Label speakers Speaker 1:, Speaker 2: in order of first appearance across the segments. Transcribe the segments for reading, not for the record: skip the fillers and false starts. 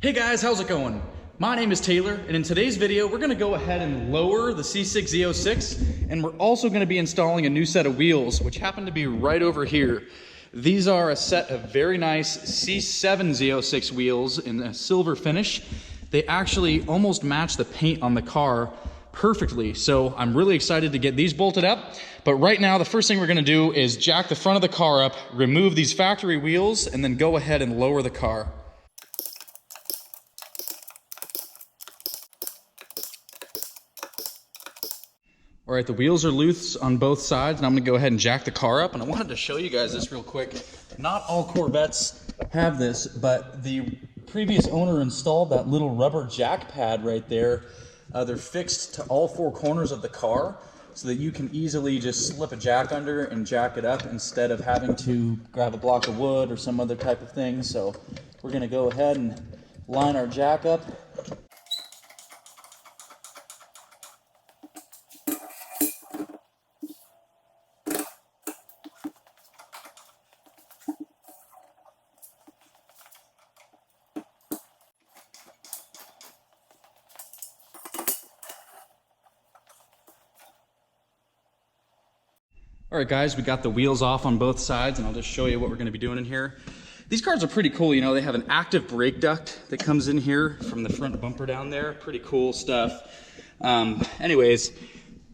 Speaker 1: Hey guys, how's it going? My name is Taylor, and in today's video, we're gonna go ahead and lower the C6 Z06, and we're also gonna be installing a new set of wheels, which happen to be right over here. These are a set of very nice C7 Z06 wheels in a silver finish. They actually almost match the paint on the car perfectly, so I'm really excited to get these bolted up. But right now, the first thing we're gonna do is jack the front of the car up, remove these factory wheels, and then go ahead and lower the car. All right, the wheels are loose on both sides, and I'm gonna go ahead and jack the car up. And I wanted to show you guys this real quick. Not all Corvettes have this, but the previous owner installed that little rubber jack pad right there. They're fixed to all four corners of the car so that you can easily just slip a jack under and jack it up instead of having to grab a block of wood or some other type of thing. So we're gonna go ahead and line our jack up. All right, guys, we got the wheels off on both sides, and I'll just show you what we're gonna be doing in here. These cars are pretty cool, you know, they have an active brake duct that comes in here from the front bumper down there. Pretty cool stuff. Anyways,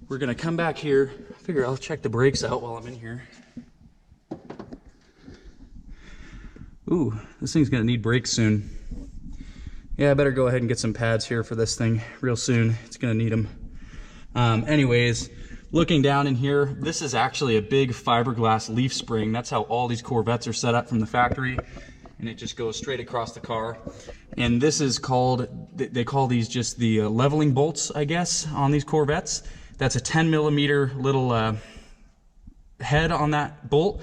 Speaker 1: we're gonna come back here. I figure I'll check the brakes out while I'm in here. Ooh, this thing's gonna need brakes soon. Yeah, I better go ahead and get some pads here for this thing real soon. It's gonna need them. Anyways, looking down in here, this is actually a big fiberglass leaf spring. That's how all these Corvettes are set up from the factory, and it just goes straight across the car. And this is called, they call these just the leveling bolts, I guess, on these Corvettes. That's a 10 millimeter little head on that bolt.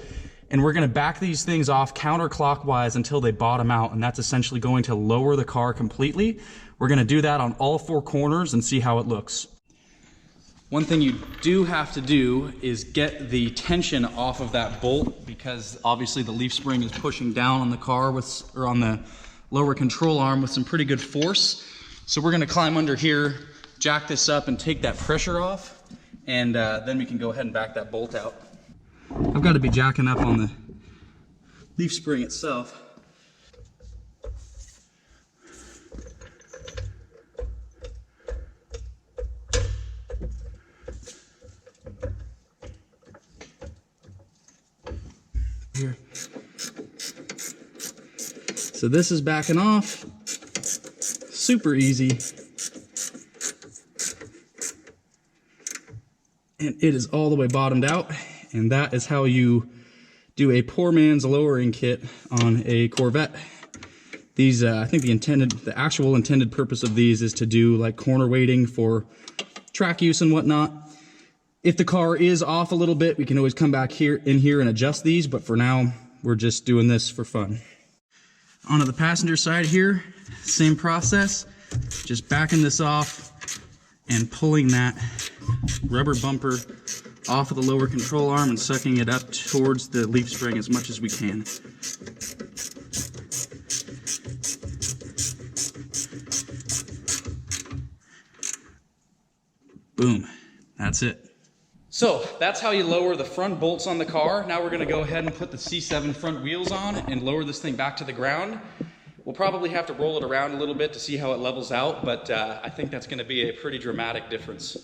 Speaker 1: And we're gonna back these things off counterclockwise until they bottom out, and that's essentially going to lower the car completely. We're gonna do that on all four corners and see how it looks. One thing you do have to do is get the tension off of that bolt, because obviously the leaf spring is pushing down on the car or on the lower control arm with some pretty good force. So we're gonna climb under here, jack this up and take that pressure off, and then we can go ahead and back that bolt out. I've got to be jacking up on the leaf spring itself. Here. So this is backing off. Super easy. And it is all the way bottomed out. And that is how you do a poor man's lowering kit on a Corvette. These, I think the actual intended purpose of these is to do like corner weighting for track use and whatnot. If the car is off a little bit, we can always come back in here and adjust these, but for now, we're just doing this for fun. Onto the passenger side here, same process, just backing this off and pulling that rubber bumper off of the lower control arm and sucking it up towards the leaf spring as much as we can. Boom, that's it. So that's how you lower the front bolts on the car. Now we're gonna go ahead and put the C7 front wheels on and lower this thing back to the ground. We'll probably have to roll it around a little bit to see how it levels out, but I think that's gonna be a pretty dramatic difference.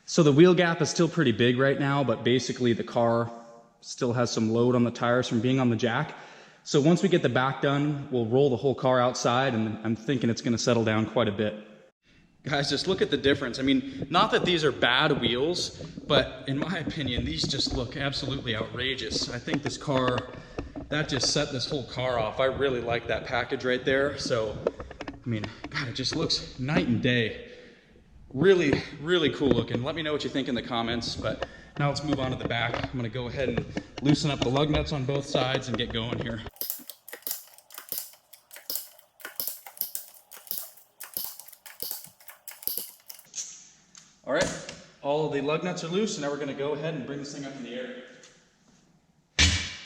Speaker 1: So the wheel gap is still pretty big right now, but basically the car still has some load on the tires from being on the jack. So once we get the back done, we'll roll the whole car outside, and I'm thinking it's gonna settle down quite a bit. Guys, just look at the difference. I mean, not that these are bad wheels, but in my opinion, these just look absolutely outrageous. I think this car, that just set this whole car off. I really like that package right there. So, I mean, God, it just looks night and day. Really, really cool looking. Let me know what you think in the comments, but now let's move on to the back. I'm gonna go ahead and loosen up the lug nuts on both sides and get going here. All right, all of the lug nuts are loose, and now we're gonna go ahead and bring this thing up in the air.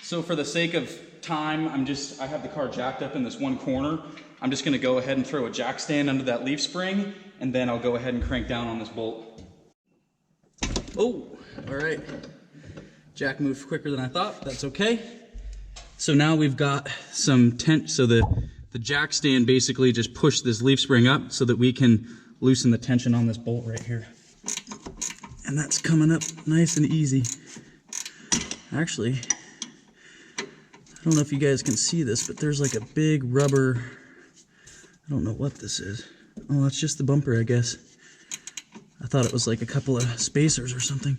Speaker 1: So for the sake of time, I have the car jacked up in this one corner. I'm just gonna go ahead and throw a jack stand under that leaf spring, and then I'll go ahead and crank down on this bolt. Oh, all right. Jack moved quicker than I thought, that's okay. So now we've got some tension, so the jack stand basically just pushed this leaf spring up so that we can loosen the tension on this bolt right here. And that's coming up nice and easy. Actually, I don't know if you guys can see this, but there's like a big rubber, I don't know what this is. Oh, it's just the bumper, I guess. I thought it was like a couple of spacers or something.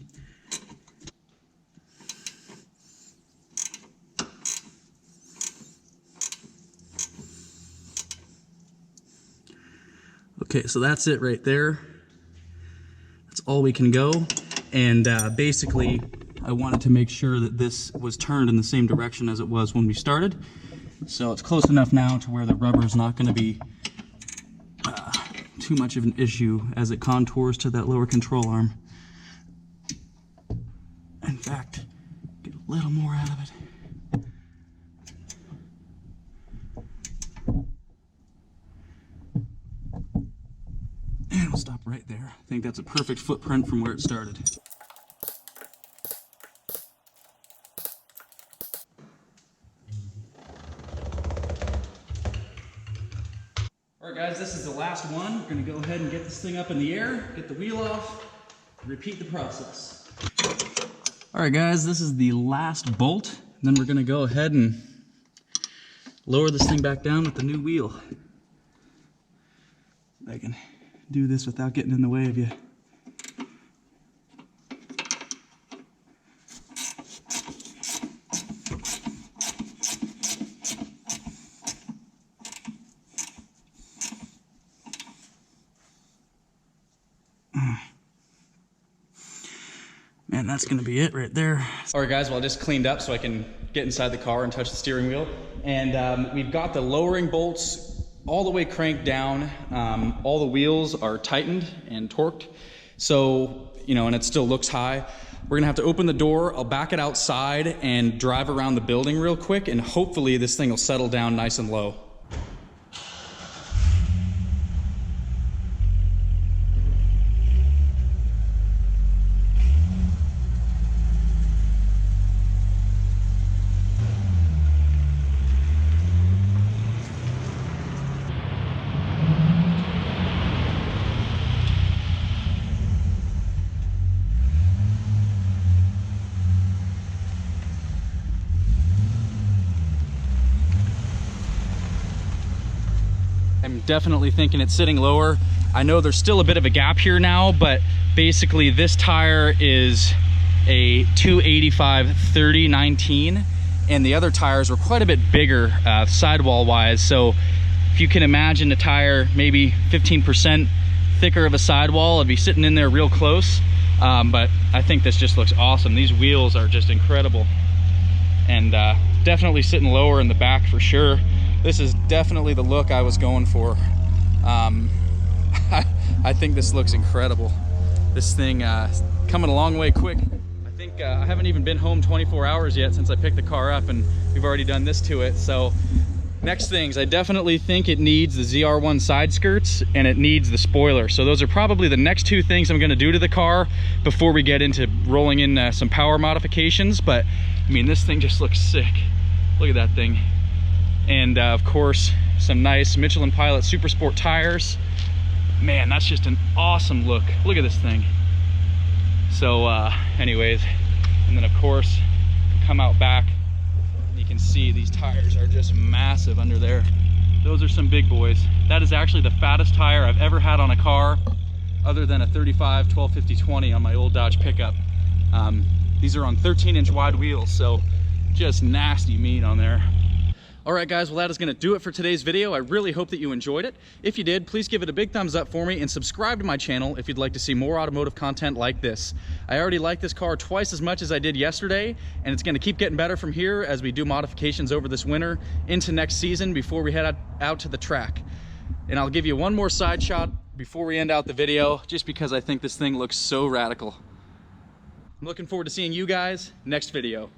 Speaker 1: Okay, so that's it right there. That's all we can go. And basically, I wanted to make sure that this was turned in the same direction as it was when we started. So it's close enough now to where the rubber is not going to be too much of an issue as it contours to that lower control arm. In fact, get a little more out of it. And we'll stop right there. I think that's a perfect footprint from where it started. Alright guys, this is the last one. We're going to go ahead and get this thing up in the air, get the wheel off, repeat the process. Alright guys, this is the last bolt. Then we're going to go ahead and lower this thing back down with the new wheel. I can do this without getting in the way of you. Man, that's gonna be it right there. All right guys, well I just cleaned up so I can get inside the car and touch the steering wheel. And we've got the lowering bolts all the way cranked down. All the wheels are tightened and torqued. So, you know, and it still looks high. We're gonna have to open the door, I'll back it outside and drive around the building real quick, and hopefully this thing will settle down nice and low. I'm definitely thinking it's sitting lower. I know there's still a bit of a gap here now, but basically this tire is a 285/30/19, and the other tires were quite a bit bigger sidewall wise. So if you can imagine a tire maybe 15% thicker of a sidewall, it'd be sitting in there real close. But I think this just looks awesome. These wheels are just incredible, and definitely sitting lower in the back for sure. This is definitely the look I was going for. I think this looks incredible. This thing coming a long way quick. I think I haven't even been home 24 hours yet since I picked the car up, and we've already done this to it. So next things, I definitely think it needs the ZR1 side skirts and it needs the spoiler. So those are probably the next two things I'm gonna do to the car before we get into rolling in some power modifications. But I mean, this thing just looks sick. Look at that thing. And of course, some nice Michelin Pilot Super Sport tires. Man, that's just an awesome look. Look at this thing. So anyways, and then of course, come out back, you can see these tires are just massive under there. Those are some big boys. That is actually the fattest tire I've ever had on a car, other than a 35 1250/20 on my old Dodge pickup. These are on 13-inch wide wheels, so just nasty meat on there. All right guys, well that is gonna do it for today's video. I really hope that you enjoyed it. If you did, please give it a big thumbs up for me and subscribe to my channel if you'd like to see more automotive content like this. I already like this car twice as much as I did yesterday, and it's gonna keep getting better from here as we do modifications over this winter into next season before we head out to the track. And I'll give you one more side shot before we end out the video, just because I think this thing looks so radical. I'm looking forward to seeing you guys next video.